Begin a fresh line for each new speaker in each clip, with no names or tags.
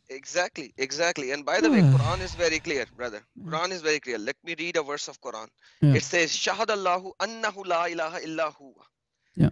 Exactly, exactly. And by the way, Quran is very clear, brother. Quran is very clear. Let me read a verse of Quran.
Yeah.
It says, Shahadallahu annahu la ilaha illa huwa.
Yeah.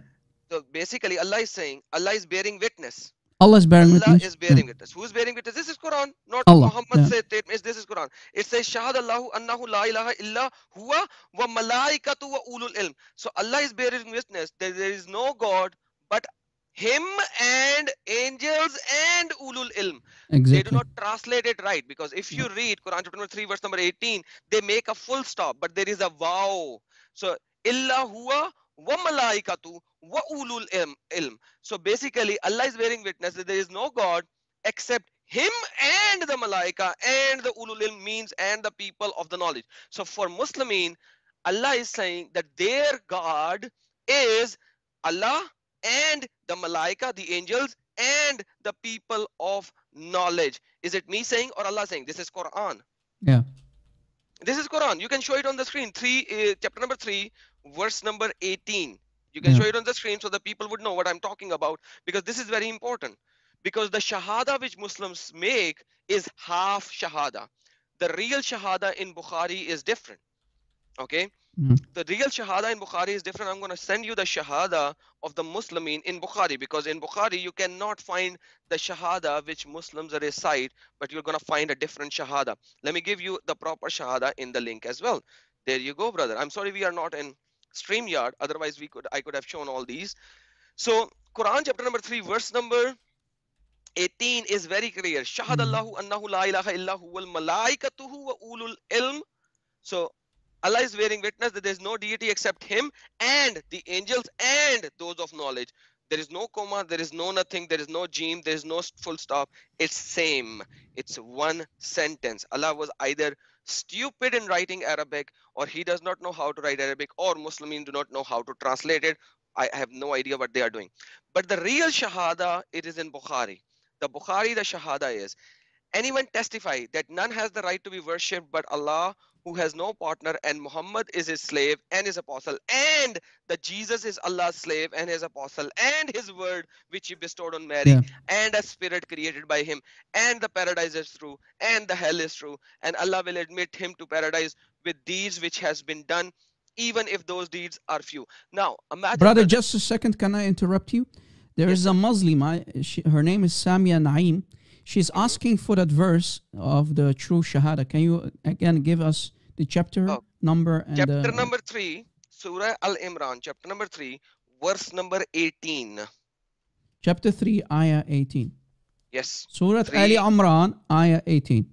So basically, Allah is saying, Allah is bearing witness.
Allah is bearing
Allah
witness.
is
Yeah.
bearing witness. Who is bearing witness? This is Quran, not
Allah.
Muhammad
Yeah.
said statement. This is Quran. It says, Shahadallahu annahu la ilaha illa huwa wa malaikatu wa ulul ilm. So Allah is bearing witness that there is no God but Him and angels and ulul ilm. They do
Exactly.
not translate it right, because if
Yeah.
you read Quran chapter number 3 verse number 18, they make a full stop, but there is a wow. So illa huwa wa malaikatu wa ulul ilm. So basically, Allah is bearing witness that there is no God except Him and the malaika and the ulul ilm, means and the people of the knowledge. So for Muslimin, Allah is saying that their God is Allah and the malaika, the angels, and the people of knowledge. Is it me saying or Allah saying? This is Quran.
Yeah.
This is Quran. You can show it on the screen. Chapter number 3, verse number 18. You can
Yeah.
show it on the screen so the people would know what I'm talking about, because this is very important. Because the shahada which Muslims make is half shahada. The real shahada in Bukhari is different. Okay,
Mm.
the real shahada in Bukhari is different. I'm going to send you the shahada of the Muslimin in Bukhari, because in Bukhari you cannot find the shahada which Muslims recite, but you're going to find a different shahada. Let me give you the proper shahada in the link as well. There you go, brother. I'm sorry we are not in StreamYard. Otherwise, I could have shown all these. So Quran chapter number 3, verse number 18 is very clear. Shahadallahu annahu la ilaha illahu wal malaikatuhu wa ulul ilm. So Allah is bearing witness that there is no deity except Him and the angels and those of knowledge. There is no comma, there is no nothing, there is no jim, there is no full stop. It's same. It's one sentence. Allah was either stupid in writing Arabic, or He does not know how to write Arabic, or Muslims do not know how to translate it. I have no idea what they are doing. But the real Shahada, it is in Bukhari. The Shahada is, anyone testify that none has the right to be worshipped but Allah, who has no partner, and Muhammad is his slave and his apostle, and that Jesus is Allah's slave and his apostle, and his word which he bestowed on Mary,
Yeah.
and a spirit created by him, and the paradise is true, and the hell is true, and Allah will admit him to paradise with deeds which has been done, even if those deeds are few. Now, imagine,
Brother,
brother.
just a second. Can I interrupt you? There
Yes,
is a
sir.
Muslim. Her name is Samia Naim. She's
Mhm.
asking for that verse of the true Shahada. Can you again give us the chapter
Oh,
number and
chapter number 3, Surah Al Imran, chapter number 3, verse number 18.
chapter 3, ayah 18?
Yes,
Surah Ali
3.
Imran, ayah 18.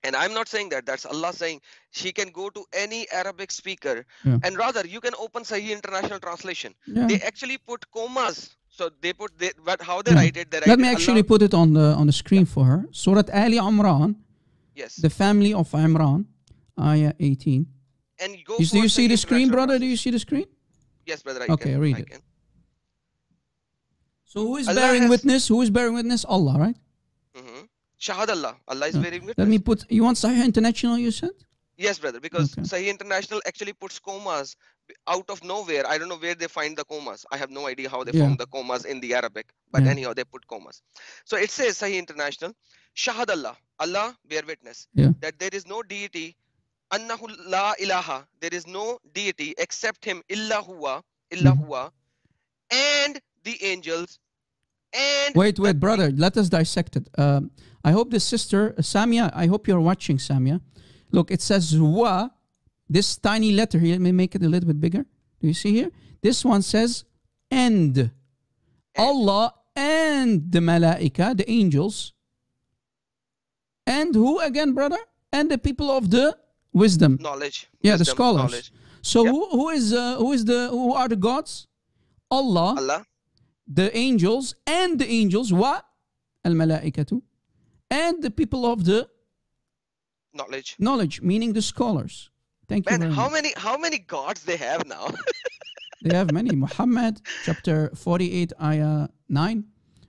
And I'm not saying that. That's Allah saying she can go to any Arabic speaker.
Yeah.
And rather, you can open Sahih International Translation.
Yeah.
They actually put commas. So they put, but how they
Yeah.
write it, they
Let
write
me
it
actually
Allah.
put it on the
Yeah,
screen for her. Surah Ali Imran,
yes.
the family of Imran, ayah 18.
And go
Do
for
you see
Sahih
the screen,
International
brother? Do you
Translation.
see the screen?
Yes, brother, I
Okay,
can.
read
I
it.
can.
So who is
Allah
bearing
has.
witness? Who is bearing witness? Allah, right?
Shahad Allah. Allah is
Yeah.
bearing
Let me
witness.
put. You want Sahih International? You said.
Yes, brother, because
Okay.
Sahih International actually puts commas out of nowhere. I don't know where they find the commas. I have no idea how they
Yeah.
found the commas in the Arabic, but
Yeah.
anyhow, they put commas. So it says Sahih International, Shahad Allah, Allah bear witness
Yeah.
that there is no deity, annahu la ilaha, there is no deity except Him, illa
Mhm.
huwa, and the angels and
Wait,
the.
wait, brother. Let us dissect it. I hope the sister Samia. I hope you're watching, Samia. Look, it says wa. This tiny letter here. Let me make it a little bit bigger. Do you see here? This one says and.
And
Allah and the malaika, the angels, and who again, brother? And the people of the wisdom.
knowledge,
Yeah, the
wisdom,
scholars.
knowledge.
So
Yep,
who are the gods? Allah,
Allah,
the angels, and the angels, wa al malaikatu, and the people of the
knowledge.
knowledge, meaning the scholars. Thank you
Man,
very much.
how many gods they have now?
They have many. Muhammad, chapter 48, ayah 9.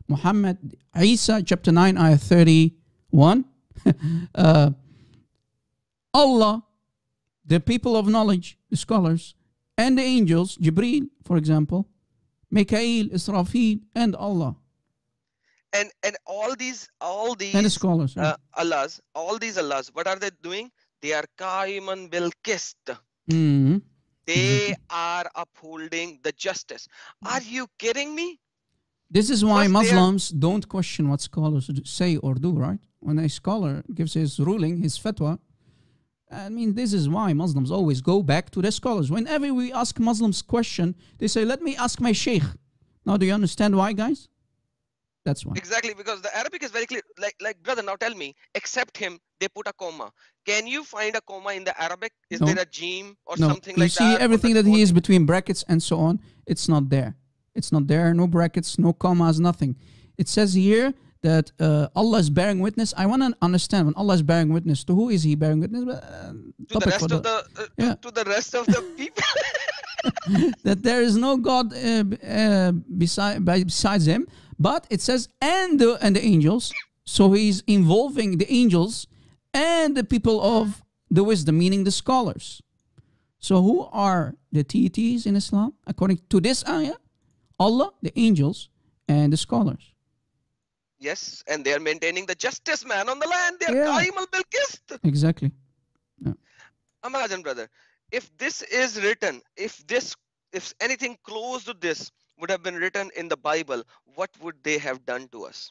Muhammad, Isa, chapter 9, ayah 31. uh, Allah, the people of knowledge, the scholars, and the angels, Jibreel, for example, Mikael, Israfil, and Allah.
and all these
And the scholars. Yeah.
Allahs, all these Allahs, what are they doing? They are qaiman bil qist.
Mhm.
They are upholding the justice. Are you kidding me?
This is why
First they are
Muslims don't question what scholars say or do, right? When a scholar gives his ruling, his fatwa, I mean, this is why Muslims always go back to the scholars. Whenever we ask Muslims question, they say, let me ask my sheikh. Now, do you understand why, guys? That's why.
exactly, because the Arabic is very clear. Like brother, now tell me, except him, they put a comma. Can you find a comma in the Arabic? Is
No,
there a jim or
no.
something
You
like
see
that? Or
everything
the
that he is
quoting?
between brackets and so on, it's not there. It's not there. No brackets, no commas, nothing. It says here that Allah is bearing witness. I want to understand when Allah is bearing witness, to who is he bearing witness?
To the rest of the
yeah.
to the rest of the people.
That there is no God besides him, but it says and the angels. So he's involving the angels and the people of the wisdom, meaning the scholars. So who are the TTs in Islam according to this ayah? Allah, the angels, and the scholars.
Yes, and they are maintaining the justice, man, on the land. They are
Yeah.
qaimal bil qist.
Exactly.
Imagine, brother, if this is written, if anything close to this would have been written in the Bible, what would they have done to us?